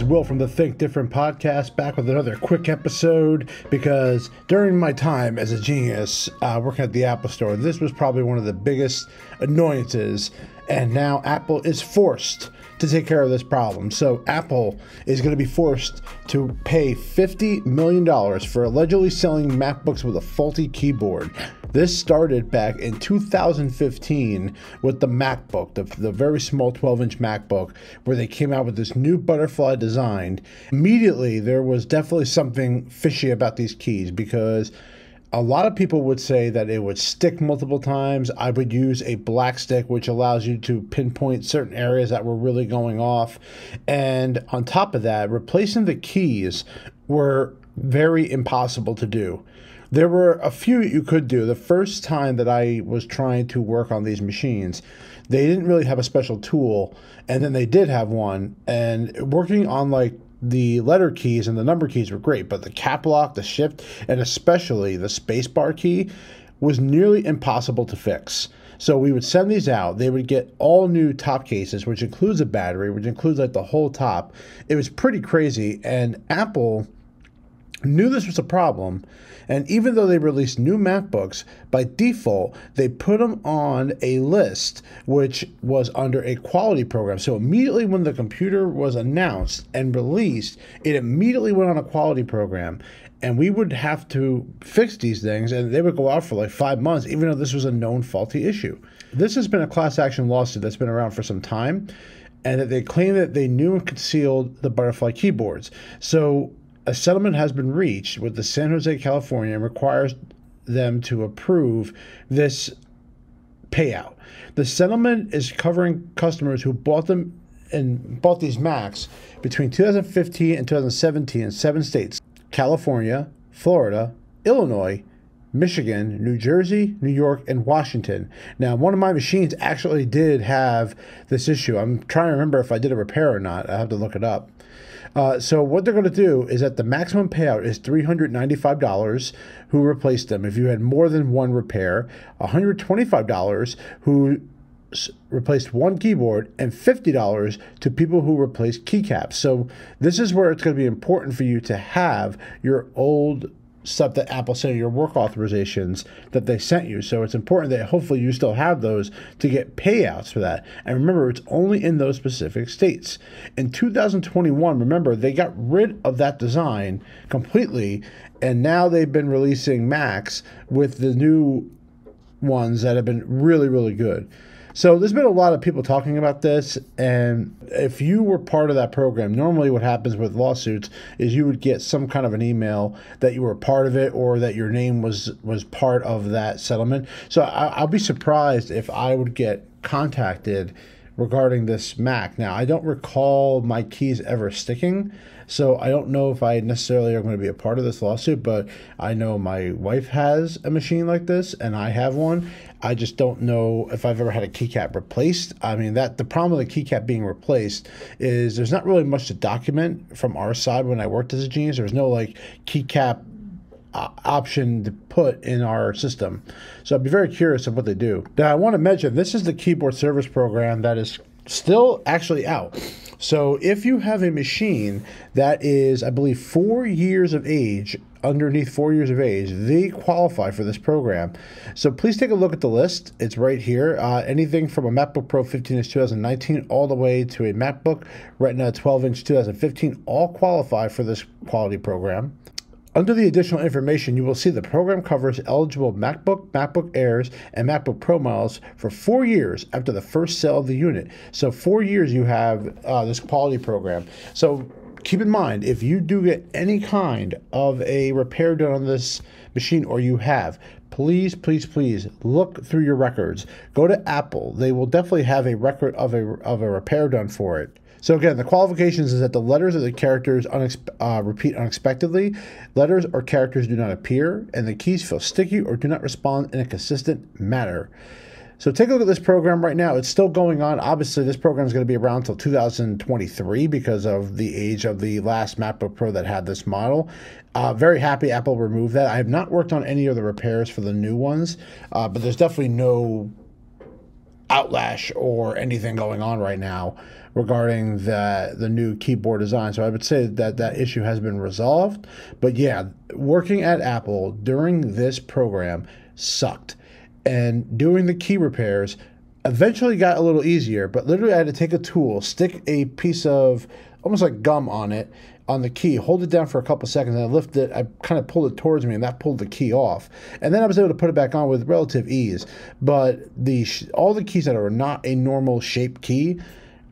Will from the Think Different podcast, back with another quick episode, because during my time as a genius working at the Apple Store, this was probably one of the biggest annoyances, and now Apple is forced to take care of this problem. So Apple is going to be forced to pay $50 million for allegedly selling MacBooks with a faulty keyboard. This started back in 2015 with the MacBook, the very small 12-inch MacBook, where they came out with this new butterfly design. Immediately, there was definitely something fishy about these keys, because a lot of people would say that it would stick multiple times. I would use a black stick, which allows you to pinpoint certain areas that were really going off. And on top of that, replacing the keys were very impossible to do. There were a few you could do. The first time that I was trying to work on these machines, they didn't really have a special tool, and then they did have one. And working on like the letter keys and the number keys were great, but the cap lock, the shift, and especially the spacebar key was nearly impossible to fix. So we would send these out. They would get all new top cases, which includes a battery, which includes like the whole top. It was pretty crazy, and Apple knew this was a problem. And even though they released new MacBooks, by default, they put them on a list which was under a quality program. So immediately when the computer was announced and released, it immediately went on a quality program. And we would have to fix these things, and they would go out for like 5 months, even though this was a known faulty issue. This has been a class action lawsuit that's been around for some time, and that they claim that they knew and concealed the butterfly keyboards. So a settlement has been reached with the San Jose, California, and requires them to approve this payout. The settlement is covering customers who bought these Macs between 2015 and 2017 in 7 states: California, Florida, Illinois, Michigan, New Jersey, New York, and Washington. Now, one of my machines actually did have this issue. I'm trying to remember if I did a repair or not. I have to look it up. So what they're going to do is that the maximum payout is $395 who replaced them if you had more than one repair, $125 who replaced one keyboard, and $50 to people who replaced keycaps. So this is where it's going to be important for you to have your old stuff that Apple sent you, your work authorizations that they sent you. So it's important that hopefully you still have those to get payouts for that. And remember, it's only in those specific states. In 2021, remember, they got rid of that design completely, and now they've been releasing Macs with the new ones that have been really, really good. So there's been a lot of people talking about this, and if you were part of that program, normally what happens with lawsuits is you would get some kind of an email that you were part of it, or that your name was part of that settlement. So I'll be surprised if I would get contacted regarding this Mac. Now, I don't recall my keys ever sticking, so I don't know if I necessarily are going to be a part of this lawsuit, but I know my wife has a machine like this, and I have one. I just don't know if I've ever had a keycap replaced. I mean, the problem with the keycap being replaced is there's not really much to document from our side. When I worked as a genius, there was no like keycap option to put in our system. So I'd be very curious of what they do. Now, I want to mention, this is the keyboard service program that is still actually out. So if you have a machine that is, I believe, 4 years of age, underneath 4 years of age, they qualify for this program. So please take a look at the list. It's right here. Anything from a MacBook Pro 15-inch 2019 all the way to a MacBook Retina 12-inch 2015 all qualify for this quality program. Under the additional information, you will see the program covers eligible MacBook, MacBook Airs, and MacBook Pro models for 4 years after the first sale of the unit. So 4 years you have this quality program. So keep in mind, if you do get any kind of a repair done on this machine, or you have, please, please, please look through your records. Go to Apple. They will definitely have a record of a repair done for it. So again, the qualifications is that the letters or the characters repeat unexpectedly, letters or characters do not appear, and the keys feel sticky or do not respond in a consistent manner. So take a look at this program right now. It's still going on. Obviously, this program is going to be around until 2023 because of the age of the last MacBook Pro that had this model. Very happy Apple removed that. I have not worked on any of the repairs for the new ones, but there's definitely no outlash or anything going on right now regarding the new keyboard design. So I would say that issue has been resolved. But yeah, working at Apple during this program sucked. And doing the key repairs eventually got a little easier, but literally I had to take a tool, stick a piece of almost like gum on it, on the key, hold it down for a couple seconds, and I lifted it, I kind of pulled it towards me, and that pulled the key off. And then I was able to put it back on with relative ease. But all the keys that are not a normal shape key,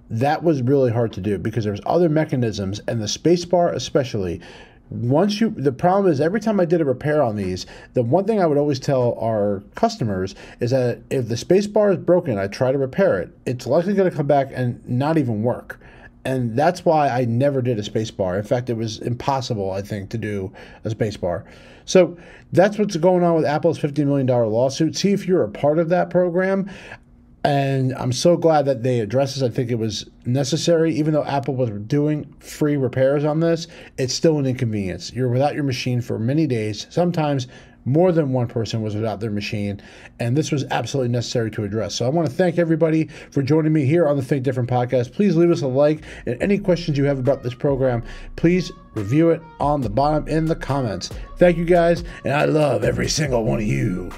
that was really hard to do because there's other mechanisms, and the spacebar especially. The problem is every time I did a repair on these, the one thing I would always tell our customers is that if the space bar is broken, I try to repair it, it's likely going to come back and not even work. And that's why I never did a space bar. In fact, it was impossible, I think, to do a space bar. So that's what's going on with Apple's $50 million lawsuit. See if you're a part of that program. And I'm so glad that they addressed this. I think it was necessary. Even though Apple was doing free repairs on this, it's still an inconvenience. You're without your machine for many days. Sometimes more than one person was without their machine, and this was absolutely necessary to address. So I want to thank everybody for joining me here on the Think Different podcast. Please leave us a like, and any questions you have about this program, please review it on the bottom in the comments. Thank you guys, and I love every single one of you.